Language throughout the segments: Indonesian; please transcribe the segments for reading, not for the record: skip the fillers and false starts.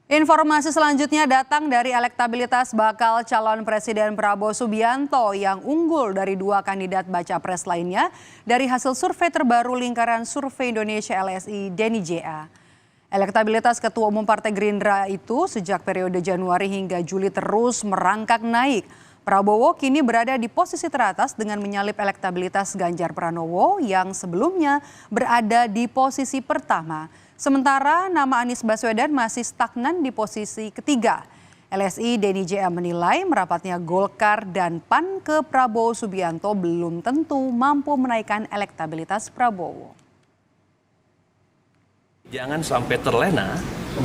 Informasi selanjutnya datang dari elektabilitas bakal calon Presiden Prabowo Subianto yang unggul dari dua kandidat baca pres lainnya dari hasil survei terbaru lingkaran survei Indonesia LSI Denny JA. Elektabilitas Ketua Umum Partai Gerindra itu sejak periode Januari hingga Juli terus merangkak naik. Prabowo kini berada di posisi teratas dengan menyalip elektabilitas Ganjar Pranowo yang sebelumnya berada di posisi pertama. Sementara nama Anies Baswedan masih stagnan di posisi ketiga. LSI Denny JA menilai merapatnya Golkar dan PAN ke Prabowo Subianto belum tentu mampu menaikkan elektabilitas Prabowo. Jangan sampai terlena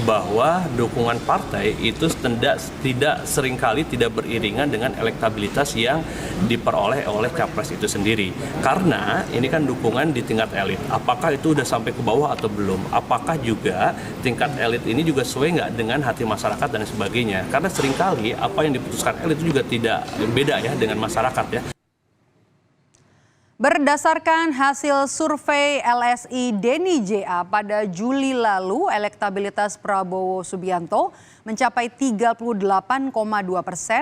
bahwa dukungan partai itu tidak seringkali tidak beriringan dengan elektabilitas yang diperoleh oleh capres itu sendiri. Karena ini kan dukungan di tingkat elit. Apakah itu sudah sampai ke bawah atau belum? Apakah juga tingkat elit ini juga sesuai nggak dengan hati masyarakat dan sebagainya? Karena seringkali apa yang diputuskan elit itu juga tidak beda ya dengan masyarakat ya. Berdasarkan hasil survei LSI Denny JA pada Juli lalu, elektabilitas Prabowo Subianto mencapai 38,2%,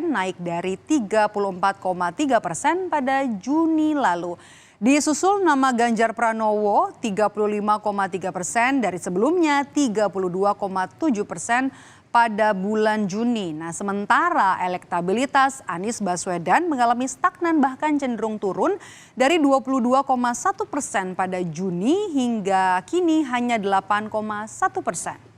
naik dari 34,3% pada Juni lalu. Disusul nama Ganjar Pranowo 35,3% dari sebelumnya 32,7% pada bulan Juni. Nah, sementara elektabilitas Anies Baswedan mengalami stagnan bahkan cenderung turun dari 22,1% pada Juni hingga kini hanya 8,1%.